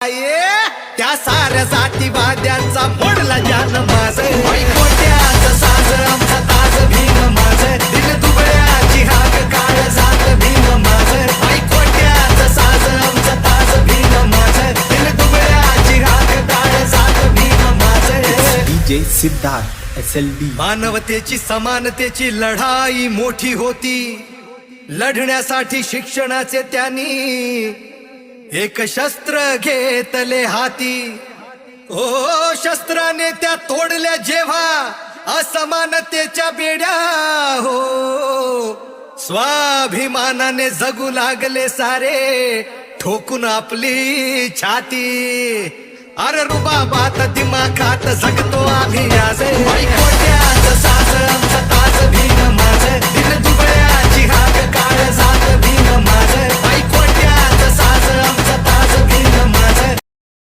ये त्या साऱ्या जातीवाद्यांचा मोडला जान माझ कोट्याचं साज आमचा ताज भीम माझ दिल दुबळ्याची हाक काळ जात भीम माझ कोट्याचं साज आमचा ताज भीम माझ दिल दुबळ्याची हाक काळ जात भीम माझ DJ सिद्धार्थ SLB। मानवतेची समानतेची लढाई मोठी होती, लढण्यासाठी शिक्षणाचे त्यांनी एक शस्त्र घेतले हाती। ओ शस्त्राने त्या तोडल्या जेव्हा असमानतेच्या बेड्या, हो स्वाभिमानाने जगू लागले सारे ठोकून आपली छाती। अरे रुबाबात दिमाखात जगतो आम्ही आज कोट्याचं साज आमचा ताज भीम माझ दिल दुबळ्याची हाक काळ जात भीम माझ